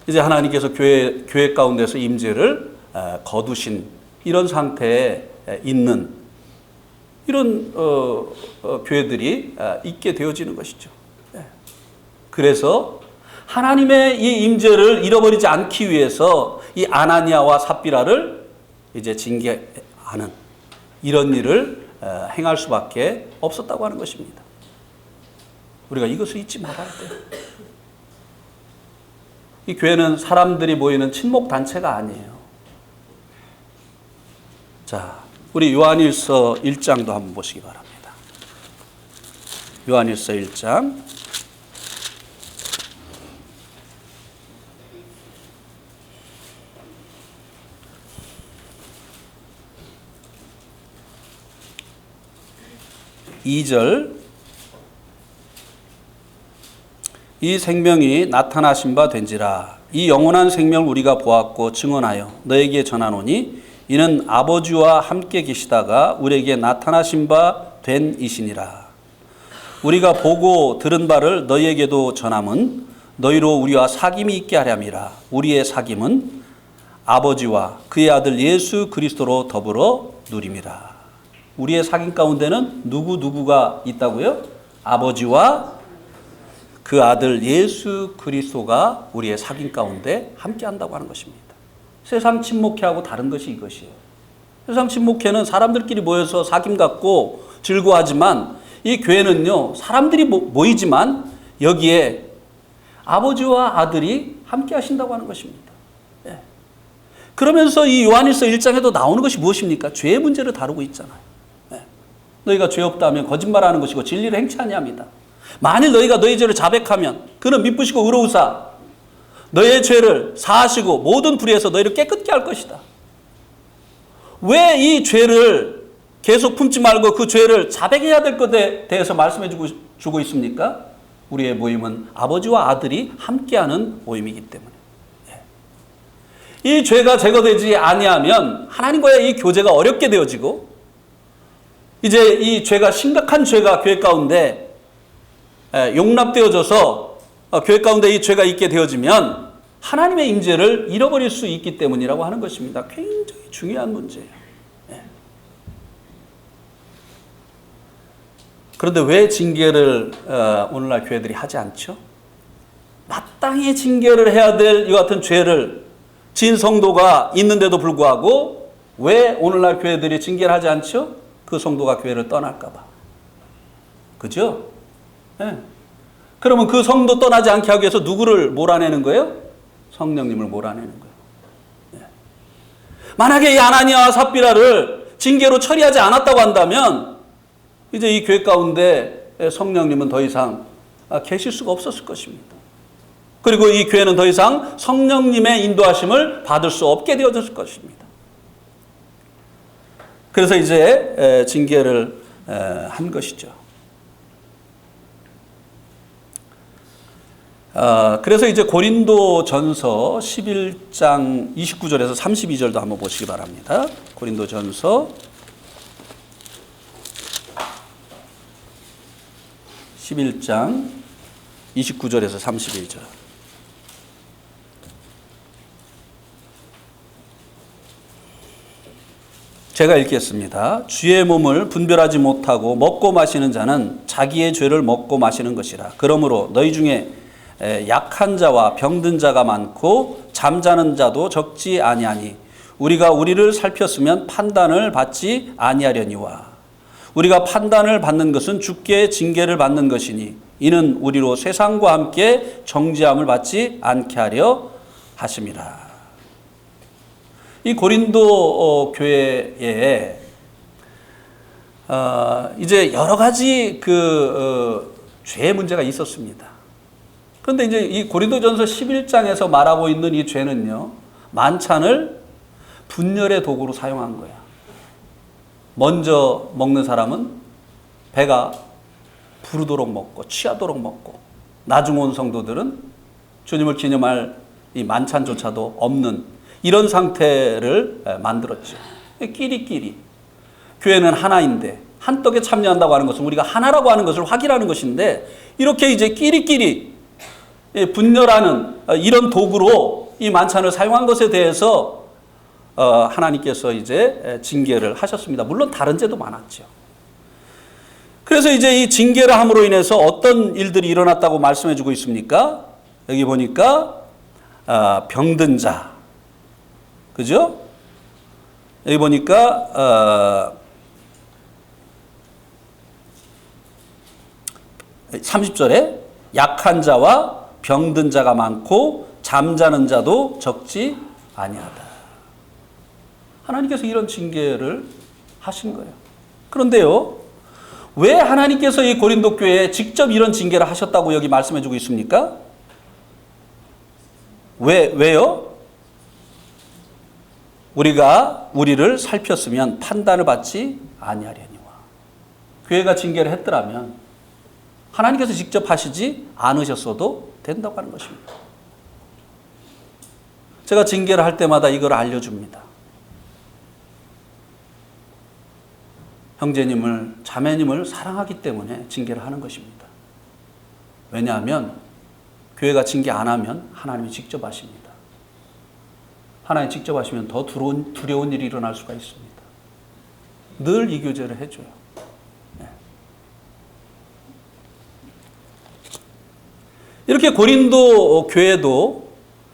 이제 하나님께서 교회 가운데서 임재를 거두신 이런 상태에 있는 이런 교회들이 있게 되어지는 것이죠. 그래서 하나님의 이 임재를 잃어버리지 않기 위해서 이 아나니아와 삽비라를 이제 징계하는 이런 일을 행할 수밖에 없었다고 하는 것입니다. 우리가 이것을 잊지 말아야 돼요. 이 교회는 사람들이 모이는 친목 단체가 아니에요. 자, 우리 요한일서 1장도 한번 보시기 바랍니다. 요한일서 1장. 2절 이 생명이 나타나신 바 된지라 이 영원한 생명을 우리가 보았고 증언하여 너에게 전하노니 이는 아버지와 함께 계시다가 우리에게 나타나신 바 된 이시니라. 우리가 보고 들은 바를 너희에게도 전함은 너희로 우리와 사귐이 있게 하렴이라. 우리의 사귐은 아버지와 그의 아들 예수 그리스도로 더불어 누림이라. 우리의 사귐 가운데는 누구가 있다고요? 아버지와 그 아들 예수 그리스도가 우리의 사귐 가운데 함께 한다고 하는 것입니다. 세상 친목회하고 다른 것이 이것이에요. 세상 친목회는 사람들끼리 모여서 사귐 갖고 즐거워하지만 이 교회는요, 사람들이 모이지만 여기에 아버지와 아들이 함께 하신다고 하는 것입니다. 예. 그러면서 이 요한일서 1장에도 나오는 것이 무엇입니까? 죄의 문제를 다루고 있잖아요. 예. 너희가 죄 없다면 거짓말하는 것이고 진리를 행치 아니합니다. 만일 너희가 너희 죄를 자백하면 그는 미쁘시고 의로우사 너희의 죄를 사하시고 모든 불의에서 너희를 깨끗게 할 것이다. 왜 이 죄를 계속 품지 말고 그 죄를 자백해야 될 것에 대해서 말씀해 주고 있습니까? 우리의 모임은 아버지와 아들이 함께하는 모임이기 때문에. 이 죄가 제거되지 아니하면 하나님과의 이 교제가 어렵게 되어지고 이제 이 죄가 심각한 죄가 교회 가운데 용납되어져서 교회 가운데 이 죄가 있게 되어지면 하나님의 임재를 잃어버릴 수 있기 때문이라고 하는 것입니다. 굉장히 중요한 문제예요. 그런데 왜 징계를 오늘날 교회들이 하지 않죠? 마땅히 징계를 해야 될 이 같은 죄를 지은 성도가 있는데도 불구하고 왜 오늘날 교회들이 징계를 하지 않죠? 그 성도가 교회를 떠날까 봐. 그죠? 네. 그러면 그 성도 떠나지 않게 하기 위해서 누구를 몰아내는 거예요? 성령님을 몰아내는 거예요. 네. 만약에 이 아나니아와 삽비라를 징계로 처리하지 않았다고 한다면 이제 이 교회 가운데 성령님은 더 이상 계실 수가 없었을 것입니다. 그리고 이 교회는 더 이상 성령님의 인도하심을 받을 수 없게 되어졌을 것입니다. 그래서 이제 징계를 한 것이죠. 그래서 이제 고린도전서 11장 29절에서 32절도 한번 보시기 바랍니다. 고린도전서 11장 29절에서 31절. 제가 읽겠습니다. 주의 몸을 분별하지 못하고 먹고 마시는 자는 자기의 죄를 먹고 마시는 것이라. 그러므로 너희 중에 약한 자와 병든 자가 많고 잠자는 자도 적지 아니하니 우리가 우리를 살폈으면 판단을 받지 아니하려니와. 우리가 판단을 받는 것은 주께 징계를 받는 것이니 이는 우리로 세상과 함께 정죄함을 받지 않게 하려 하심이라. 이 고린도 교회에 이제 여러 가지 죄의 문제가 있었습니다. 그런데 이제 이 고린도전서 11장에서 말하고 있는 이 죄는요, 만찬을 분열의 도구로 사용한 거예요. 먼저 먹는 사람은 배가 부르도록 먹고 취하도록 먹고 나중 온 성도들은 주님을 기념할 이 만찬조차도 없는 이런 상태를 만들었죠. 끼리끼리. 교회는 하나인데 한떡에 참여한다고 하는 것은 우리가 하나라고 하는 것을 확인하는 것인데 이렇게 이제 끼리끼리 분열하는 이런 도구로 이 만찬을 사용한 것에 대해서 하나님께서 이제 징계를 하셨습니다. 물론 다른 죄도 많았죠. 그래서 이제 이 징계를 함으로 인해서 어떤 일들이 일어났다고 말씀해 주고 있습니까? 여기 보니까 병든 자, 그죠? 여기 보니까 30절에 약한 자와 병든 자가 많고 잠자는 자도 적지 아니하다. 하나님께서 이런 징계를 하신 거예요. 그런데요, 왜 하나님께서 이 고린도 교회에 직접 이런 징계를 하셨다고 여기 말씀해 주고 있습니까? 왜요? 우리가 우리를 살폈으면 판단을 받지 아니하려니와. 교회가 징계를 했더라면 하나님께서 직접 하시지 않으셨어도 된다고 하는 것입니다. 제가 징계를 할 때마다 이걸 알려줍니다. 형제님을, 자매님을 사랑하기 때문에 징계를 하는 것입니다. 왜냐하면 교회가 징계 안 하면 하나님이 직접 하십니다. 하나님이 직접 하시면 더 두려운 일이 일어날 수가 있습니다. 늘 이 교제를 해줘요. 네. 이렇게 고린도 교회도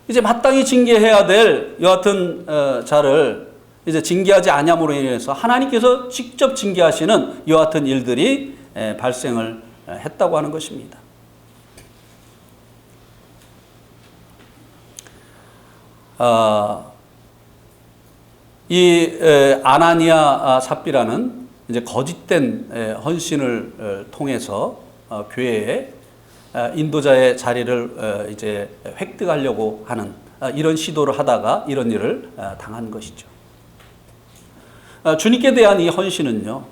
이제 마땅히 징계해야 될 여하튼 자를 이제 징계하지 아니함으로 인해서 하나님께서 직접 징계하시는 여하튼 일들이 발생을 했다고 하는 것입니다. 이 아나니아 삽비라는 이제 거짓된 헌신을 통해서 교회에 인도자의 자리를 이제 획득하려고 하는 이런 시도를 하다가 이런 일을 당한 것이죠. 주님께 대한 이 헌신은요,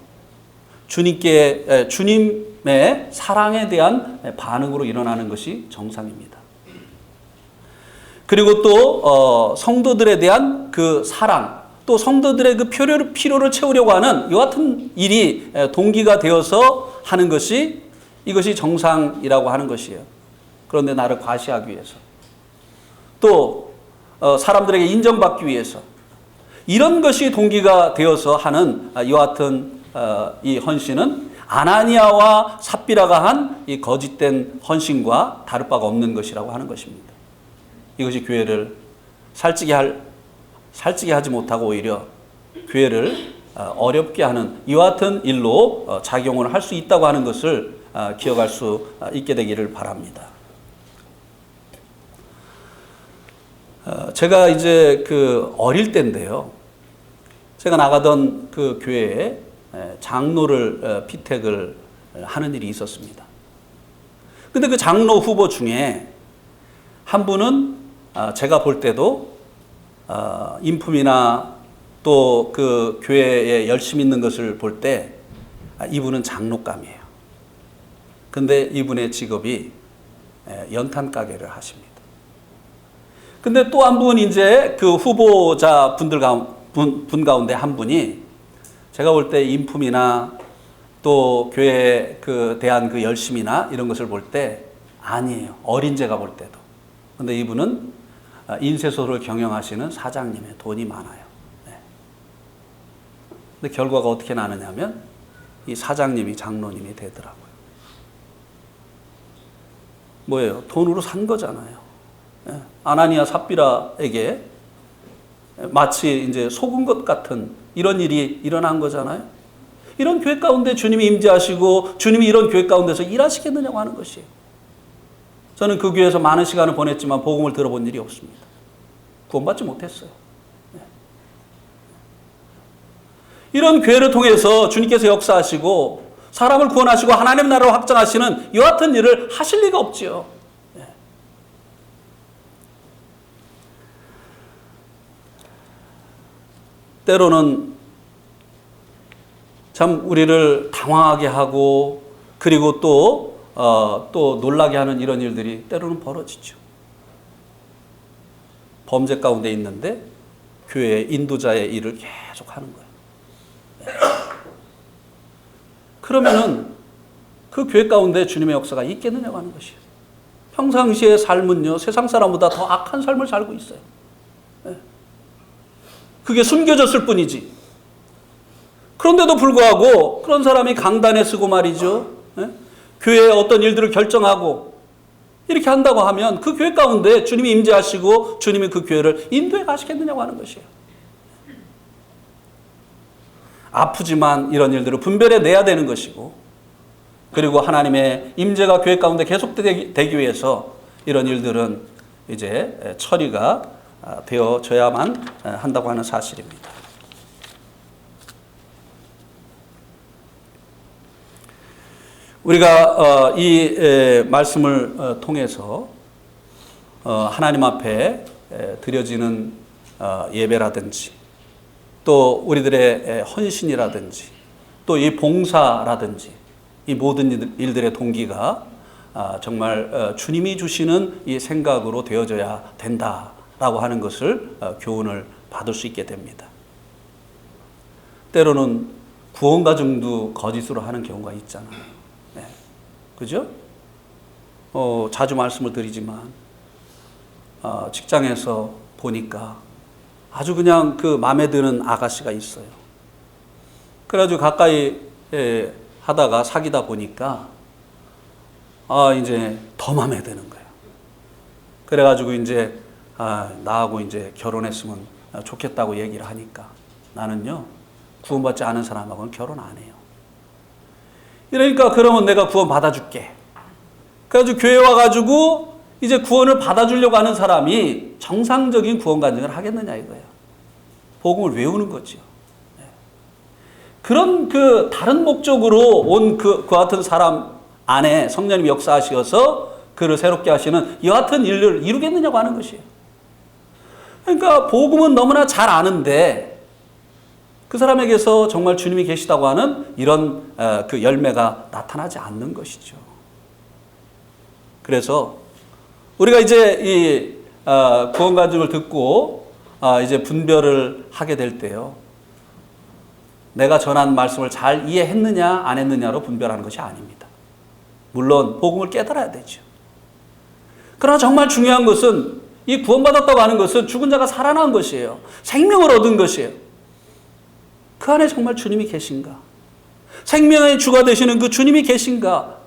주님의 사랑에 대한 반응으로 일어나는 것이 정상입니다. 그리고 또 성도들에 대한 그 사랑, 또 성도들의 그 필요를 채우려고 하는 여하튼 일이 동기가 되어서 하는 것이 이것이 정상이라고 하는 것이에요. 그런데 나를 과시하기 위해서, 또 사람들에게 인정받기 위해서, 이런 것이 동기가 되어서 하는 여하튼 이 헌신은 아나니아와 삽비라가 한 이 거짓된 헌신과 다를 바가 없는 것이라고 하는 것입니다. 이것이 교회를 살찌게 하지 못하고 오히려 교회를 어렵게 하는 이와 같은 일로 작용을 할 수 있다고 하는 것을 기억할 수 있게 되기를 바랍니다. 제가 이제 그 어릴 때인데요, 제가 나가던 그 교회에 장로를 피택을 하는 일이 있었습니다. 근데 그 장로 후보 중에 한 분은 제가 볼 때도 인품이나 또 그 교회에 열심히 있는 것을 볼 때 이분은 장로감이에요. 근데 이분의 직업이 연탄 가게를 하십니다. 근데 또 한 분 이제 그 후보자 분 가운데 한 분이 제가 볼 때 인품이나 또 교회에 대한 그 열심이나 이런 것을 볼 때 아니에요. 어린 제가 볼 때도. 근데 이분은 인쇄소를 경영하시는 사장님의 돈이 많아요. 네. 근데 결과가 어떻게 나느냐면 이 사장님이 장로님이 되더라고요. 뭐예요? 돈으로 산 거잖아요. 네. 아나니아 삽비라에게 마치 이제 속은 것 같은 이런 일이 일어난 거잖아요. 이런 교회 가운데 주님이 임재하시고 주님이 이런 교회 가운데서 일하시겠느냐고 하는 것이에요. 저는 그 교회에서 많은 시간을 보냈지만 복음을 들어본 일이 없습니다. 구원받지 못했어요. 네. 이런 교회를 통해서 주님께서 역사하시고 사람을 구원하시고 하나님 나라를 확장하시는 이와 같은 일을 하실 리가 없지요. 네. 때로는 참 우리를 당황하게 하고 그리고 또 놀라게 하는 이런 일들이 때로는 벌어지죠. 범죄 가운데 있는데 교회의 인도자의 일을 계속 하는 거예요. 네. 그러면은 그 교회 가운데 주님의 역사가 있겠느냐고 하는 것이에요. 평상시의 삶은요, 세상 사람보다 더 악한 삶을 살고 있어요. 네. 그게 숨겨졌을 뿐이지. 그런데도 불구하고 그런 사람이 강단에 서고 말이죠. 네? 교회의 어떤 일들을 결정하고 이렇게 한다고 하면 그 교회 가운데 주님이 임재하시고 주님이 그 교회를 인도해 가시겠느냐고 하는 것이에요. 아프지만 이런 일들을 분별해 내야 되는 것이고, 그리고 하나님의 임재가 교회 가운데 계속되기 위해서 이런 일들은 이제 처리가 되어져야만 한다고 하는 사실입니다. 우리가 이 말씀을 통해서 하나님 앞에 드려지는 예배라든지 또 우리들의 헌신이라든지 또 이 봉사라든지 이 모든 일들의 동기가 정말 주님이 주시는 이 생각으로 되어져야 된다라고 하는 것을 교훈을 받을 수 있게 됩니다. 때로는 구원 가정도 거짓으로 하는 경우가 있잖아요. 네. 그죠? 자주 말씀을 드리지만 직장에서 보니까 아주 그냥 그 마음에 드는 아가씨가 있어요. 그래가지고 가까이 하다가 사귀다 보니까 이제 더 마음에 드는 거예요. 그래가지고 이제 나하고 이제 결혼했으면 좋겠다고 얘기를 하니까 나는요 구원받지 않은 사람하고는 결혼 안 해요. 이러니까 그러면 내가 구원 받아줄게. 그래가지고 교회 와가지고 이제 구원을 받아주려고 하는 사람이 정상적인 구원 간증을 하겠느냐 이거예요. 복음을 외우는 거죠. 그런 그 다른 목적으로 온 그 같은 사람 안에 성령님이 역사하셔서 그를 새롭게 하시는 여하튼 일을 이루겠느냐고 하는 것이에요. 그러니까 복음은 너무나 잘 아는데 그 사람에게서 정말 주님이 계시다고 하는 이런 그 열매가 나타나지 않는 것이죠. 그래서 우리가 이제 이 구원 간증을 듣고 이제 분별을 하게 될 때요. 내가 전한 말씀을 잘 이해했느냐 안 했느냐로 분별하는 것이 아닙니다. 물론 복음을 깨달아야 되죠. 그러나 정말 중요한 것은 이 구원받았다고 하는 것은 죽은 자가 살아난 것이에요. 생명을 얻은 것이에요. 그 안에 정말 주님이 계신가? 생명의 주가 되시는 그 주님이 계신가?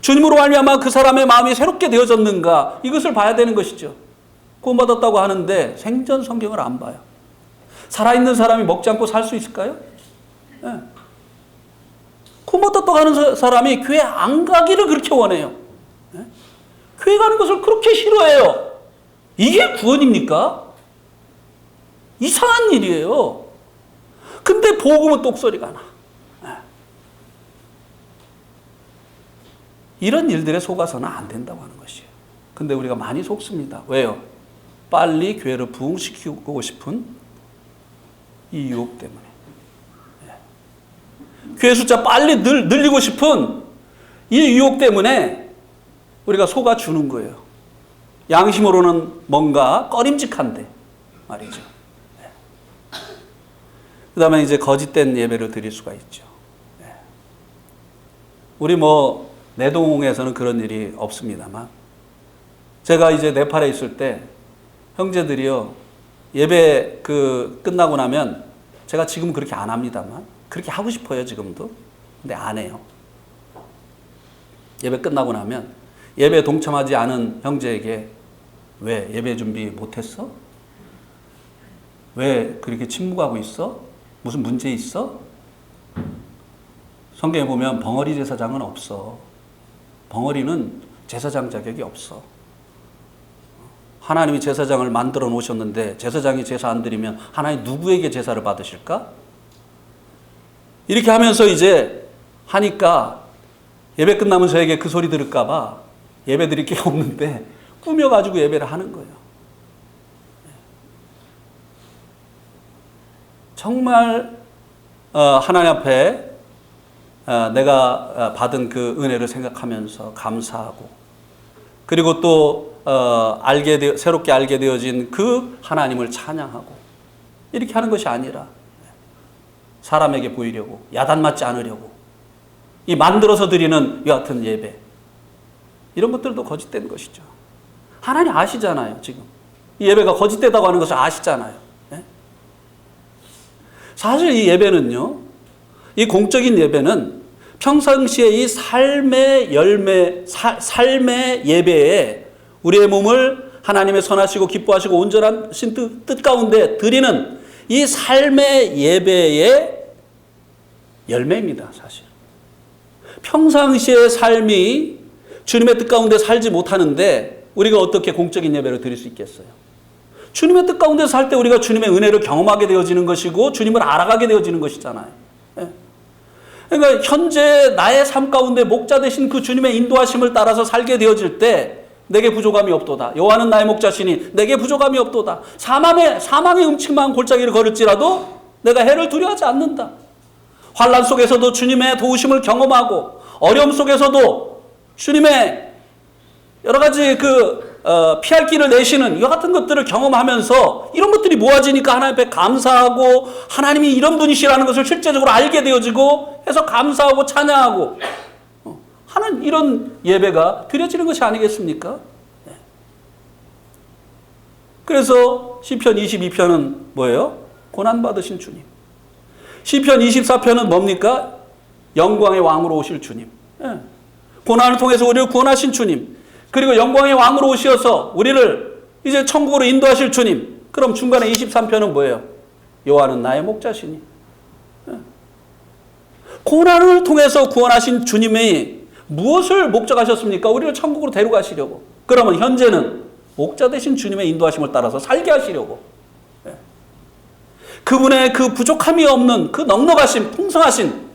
주님으로 말미암아 그 사람의 마음이 새롭게 되어졌는가? 이것을 봐야 되는 것이죠. 구원받았다고 하는데 생전 성경을 안 봐요. 살아있는 사람이 먹지 않고 살 수 있을까요? 네. 구원받았다고 하는 사람이 교회 안 가기를 그렇게 원해요. 네? 교회 가는 것을 그렇게 싫어해요. 이게 구원입니까? 이상한 일이에요. 근데 복음은 똑소리가 나. 네. 이런 일들에 속아서는 안 된다고 하는 것이에요. 근데 우리가 많이 속습니다. 왜요? 빨리 교회를 부흥시키고 싶은 이 유혹 때문에. 교회 숫자 빨리 늘리고 싶은 이 유혹 때문에 우리가 속아주는 거예요. 양심으로는 뭔가 꺼림직한데 말이죠. 그 다음에 이제 거짓된 예배를 드릴 수가 있죠. 우리 내동에서는 그런 일이 없습니다만 제가 이제 네팔에 있을 때 형제들이요 예배 끝나고 나면 제가 지금 그렇게 안 합니다만 그렇게 하고 싶어요 지금도. 근데 안 해요. 예배 끝나고 나면 예배에 동참하지 않은 형제에게 왜 예배 준비 못했어? 왜 그렇게 침묵하고 있어? 무슨 문제 있어? 성경에 보면 벙어리 제사장은 없어. 벙어리는 제사장 자격이 없어. 하나님이 제사장을 만들어 놓으셨는데 제사장이 제사 안 드리면 하나님 누구에게 제사를 받으실까? 이렇게 하면서 이제 하니까 예배 끝나면 저에게 그 소리 들을까 봐 예배 드릴 게 없는데 꾸며가지고 예배를 하는 거예요. 정말 하나님 앞에 내가 받은 그 은혜를 생각하면서 감사하고 그리고 또 새롭게 알게 되어진 그 하나님을 찬양하고 이렇게 하는 것이 아니라 사람에게 보이려고 야단 맞지 않으려고 이 만들어서 드리는 여하튼 예배 이런 것들도 거짓된 것이죠. 하나님 아시잖아요. 지금 이 예배가 거짓되다고 하는 것을 아시잖아요. 네? 사실 이 예배는요, 이 공적인 예배는 평상시에 이 삶의 열매, 삶의 예배에 우리의 몸을 하나님의 선하시고 기뻐하시고 온전하신 뜻 가운데 드리는 이 삶의 예배의 열매입니다, 사실. 평상시의 삶이 주님의 뜻 가운데 살지 못하는데 우리가 어떻게 공적인 예배를 드릴 수 있겠어요? 주님의 뜻 가운데 살 때 우리가 주님의 은혜를 경험하게 되어지는 것이고 주님을 알아가게 되어지는 것이잖아요. 그러니까 현재 나의 삶 가운데 목자 되신 그 주님의 인도하심을 따라서 살게 되어질 때 내게 부족함이 없도다. 여호와는 나의 목자시니 내게 부족함이 없도다. 사망의 음침한 골짜기를 걸을지라도 내가 해를 두려워하지 않는다. 환난 속에서도 주님의 도우심을 경험하고 어려움 속에서도 주님의 여러 가지 피할 길을 내시는 이와 같은 것들을 경험하면서 이런 것들이 모아지니까 하나님 앞에 감사하고 하나님이 이런 분이시라는 것을 실제적으로 알게 되어지고 해서 감사하고 찬양하고 하는 이런 예배가 드려지는 것이 아니겠습니까? 그래서 시편 22편은 뭐예요? 고난받으신 주님. 시편 24편은 뭡니까? 영광의 왕으로 오실 주님. 고난을 통해서 우리를 구원하신 주님. 그리고 영광의 왕으로 오셔서 우리를 이제 천국으로 인도하실 주님. 그럼 중간에 23편은 뭐예요? 여호와는 나의 목자시니. 고난을 통해서 구원하신 주님이 무엇을 목적하셨습니까? 우리를 천국으로 데려가시려고. 그러면 현재는 목자 되신 주님의 인도하심을 따라서 살게 하시려고. 그분의 그 부족함이 없는 그 넉넉하신 풍성하신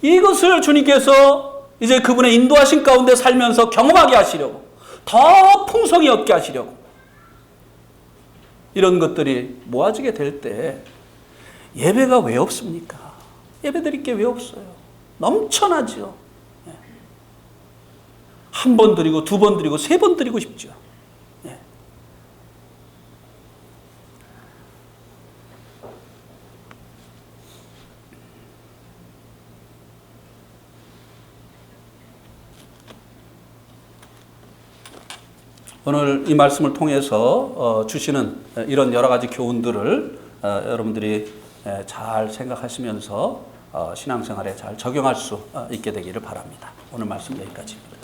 이것을 주님께서 이제 그분의 인도하신 가운데 살면서 경험하게 하시려고, 더 풍성히 얻게 하시려고, 이런 것들이 모아지게 될 때 예배가 왜 없습니까? 예배 드릴 게 왜 없어요? 넘쳐나죠. 한 번 드리고 두 번 드리고 세 번 드리고 싶죠. 오늘 이 말씀을 통해서 주시는 이런 여러 가지 교훈들을 여러분들이 잘 생각하시면서 신앙생활에 잘 적용할 수 있게 되기를 바랍니다. 오늘 말씀 여기까지입니다.